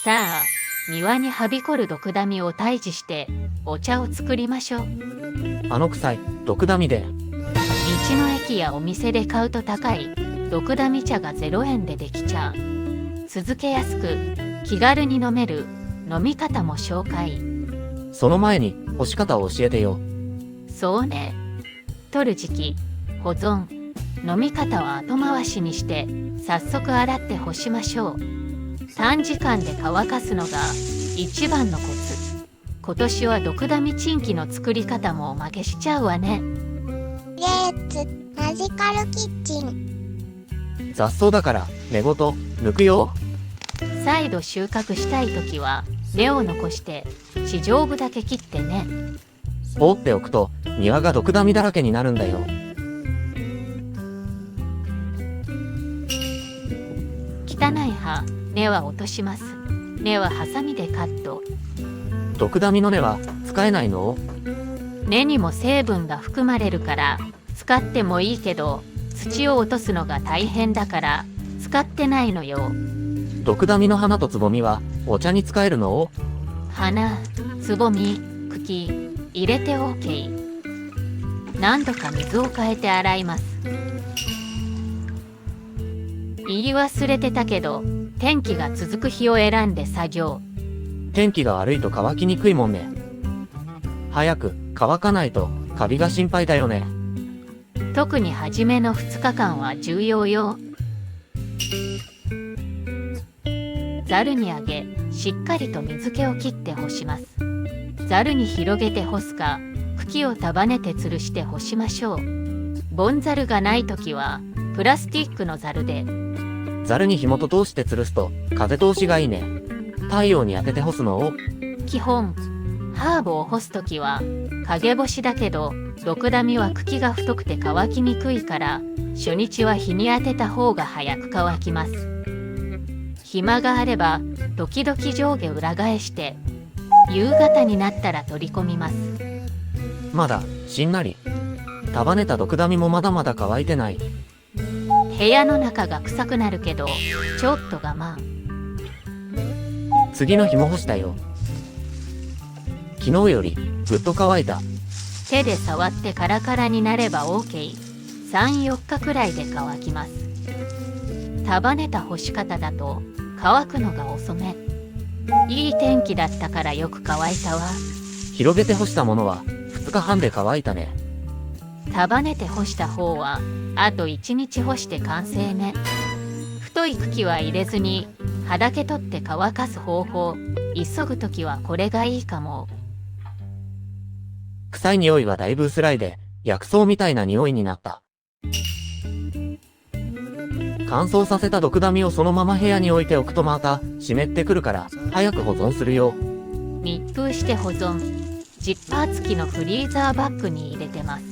さあ、庭にはびこるドクダミを退治してお茶を作りましょう。あの臭いドクダミで。道の駅やお店で買うと高いドクダミ茶が0円でできちゃう。続けやすく気軽に飲める飲み方も紹介。その前に干し方を教えてよ。そうね。取る時期、保存、飲み方は後回しにして早速洗って干しましょう。短時間で乾かすのが一番のコツ。今年はドクダミチンキの作り方もおまけしちゃうわね。レッツマジカルキッチン。雑草だから根ごと抜くよ。再度収穫したい時は根を残して地上部だけ切ってね。放っておくと庭がドクダミだらけになるんだよ。汚い葉、根は落とします。根はハサミでカット。ドクダミの根は使えないの？根にも成分が含まれるから使ってもいいけど、土を落とすのが大変だから使ってないのよ。ドクダミの花とつぼみはお茶に使えるの？花、つぼみ、茎入れて OK。 何度か水を変えて洗います。言い忘れてたけど、天気が続く日を選んで作業。天気が悪いと乾きにくいもんね。早く乾かないとカビが心配だよね。特に初めの2日間は重要よ。ざるにあげ、しっかりと水気を切って干します。ざるに広げて干すか、茎を束ねて吊るして干しましょう。ボンザルがないときはプラスチックのざるで。ざるに紐と通して吊るすと風通しがいいね。太陽に当てて干すのを。基本ハーブを干すときは陰干しだけど、ドクダミは茎が太くて乾きにくいから初日は日に当てた方が早く乾きます。暇があれば時々上下裏返して夕方になったら取り込みます。まだしんなり。束ねたドクダミもまだまだ乾いてない。部屋の中が臭くなるけどちょっと我慢。次の日も干したよ。昨日よりぐっと乾いた。手で触ってカラカラになれば OK。 3、4日くらいで乾きます。束ねた干し方だと乾くのが遅め。いい天気だったからよく乾いたわ。広げて干したものは2日半で乾いたね。束ねて干した方はあと1日干して完成ね。太い茎は入れずに葉だけ取って乾かす方法。急ぐときはこれがいいかも。臭い匂いはだいぶ薄らいで薬草みたいな匂いになった。乾燥させたドクダミをそのまま部屋に置いておくとまた湿ってくるから早く保存するよ。密封して保存。ジッパー付きのフリーザーバッグに入れてます。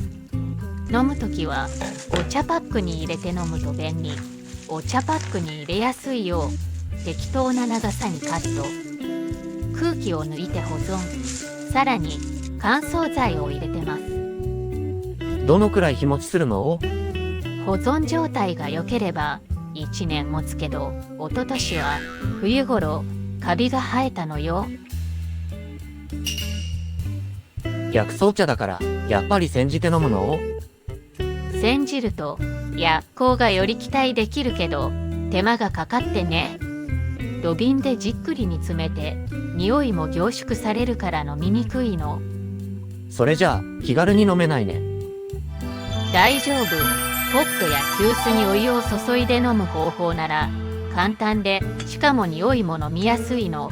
飲むときはお茶パックに入れて飲むと便利。お茶パックに入れやすいよう適当な長さにカット。空気を抜いて保存。さらに乾燥剤を入れてます。どのくらい日持ちするの？保存状態が良ければ1年持つけど、一昨年は冬頃カビが生えたのよ。薬草茶だからやっぱり煎じて飲むの？煎じると薬効がより期待できるけど手間がかかってね。土瓶でじっくり煮詰めて匂いも凝縮されるから飲みにくいの。それじゃあ気軽に飲めないね。大丈夫。ポットや急須にお湯を注いで飲む方法なら簡単で、しかも匂いも飲みやすいの。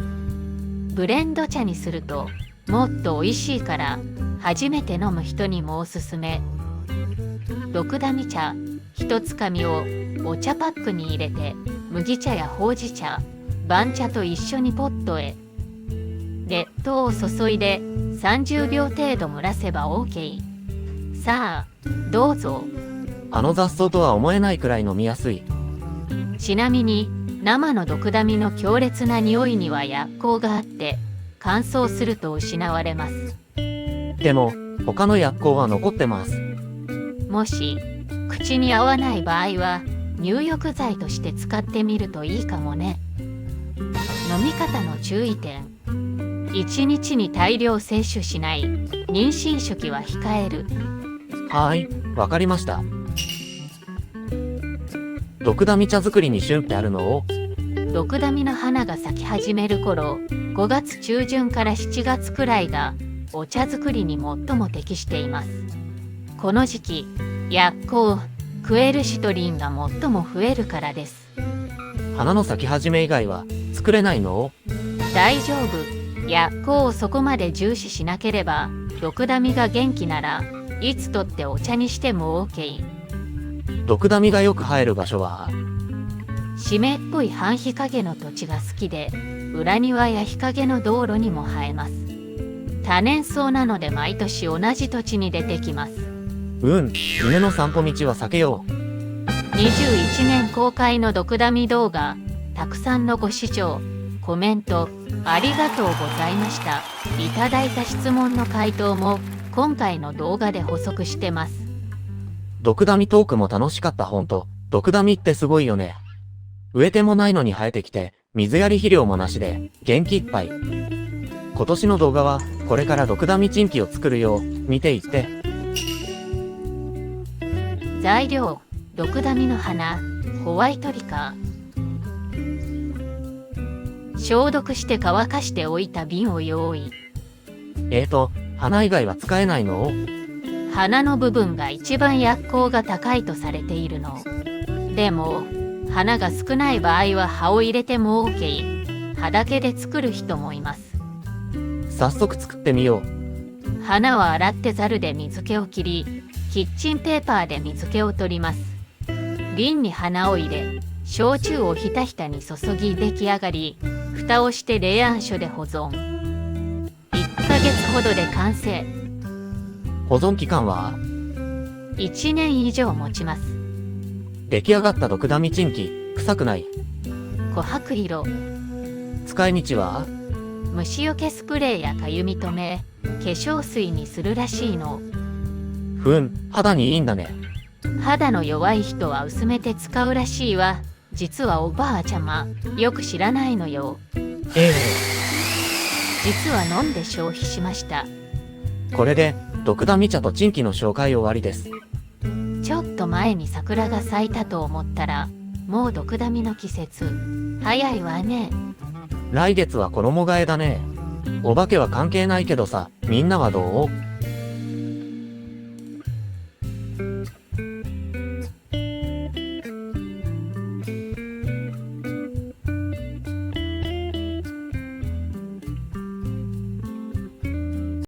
ブレンド茶にするともっと美味しいから初めて飲む人にもおすすめ。ドクダミ茶1つかみをお茶パックに入れて麦茶やほうじ茶、番茶と一緒にポットへ。熱湯を注いで30秒程度蒸らせば OK。 さあどうぞ。あの雑草とは思えないくらい飲みやすい。ちなみに生のドクダミの強烈な匂いには薬効があって乾燥すると失われます。でも他の薬効は残ってます。もし口に合わない場合は入浴剤として使ってみるといいかもね。飲み方の注意点。1日に大量摂取しない。妊娠初期は控える。はーい、わかりました。ドクダミ茶作りに旬ってあるの？ドクダミの花が咲き始める頃、5月中旬から7月くらいがお茶作りに最も適しています。この時期、薬効、クエルシトリンが最も増えるからです。花の咲き始め以外は作れないの？大丈夫。薬効をそこまで重視しなければ、ドクダミが元気ならいつ取ってお茶にしても OK。ドクダミがよく生える場所は？湿っぽい半日陰の土地が好きで、裏庭や日陰の道路にも生えます。多年草なので毎年同じ土地に出てきます。犬の散歩道は避けよう。21年公開のドクダミ動画、たくさんのご視聴、コメント、ありがとうございました。いただいた質問の回答も今回の動画で補足してます。ドクダミトークも楽しかった。ほんと、ドクダミってすごいよね。植えてもないのに生えてきて、水やり肥料もなしで、元気いっぱい。今年の動画は、これからドクダミチンキを作るよう、見ていって。材料、ドクダミの花、ホワイトリカー。消毒して乾かしておいた瓶を用意。花以外は使えないの？花の部分が一番薬効が高いとされているの。でも、花が少ない場合は葉を入れても OK。葉だけで作る人もいます。早速作ってみよう。花は洗ってざるで水気を切り、キッチンペーパーで水気を取ります。瓶に花を入れ、焼酎をひたひたに注ぎ出来上がり、蓋をして冷暗所で保存。1ヶ月ほどで完成。保存期間は1年以上持ちます。出来上がったドクダミチンキ、臭くない？琥珀色。使い道は？虫除けスプレーやかゆみ止め、化粧水にするらしいの。肌にいいんだね。肌の弱い人は薄めて使うらしいわ。実はおばあちゃま、よく知らないのよ。実は飲んで消費しました。これで、ドクダミ茶とチンキの紹介終わりです。ちょっと前に桜が咲いたと思ったら、もうドクダミの季節。早いわね。来月は衣替えだね。お化けは関係ないけどさ、みんなはどう？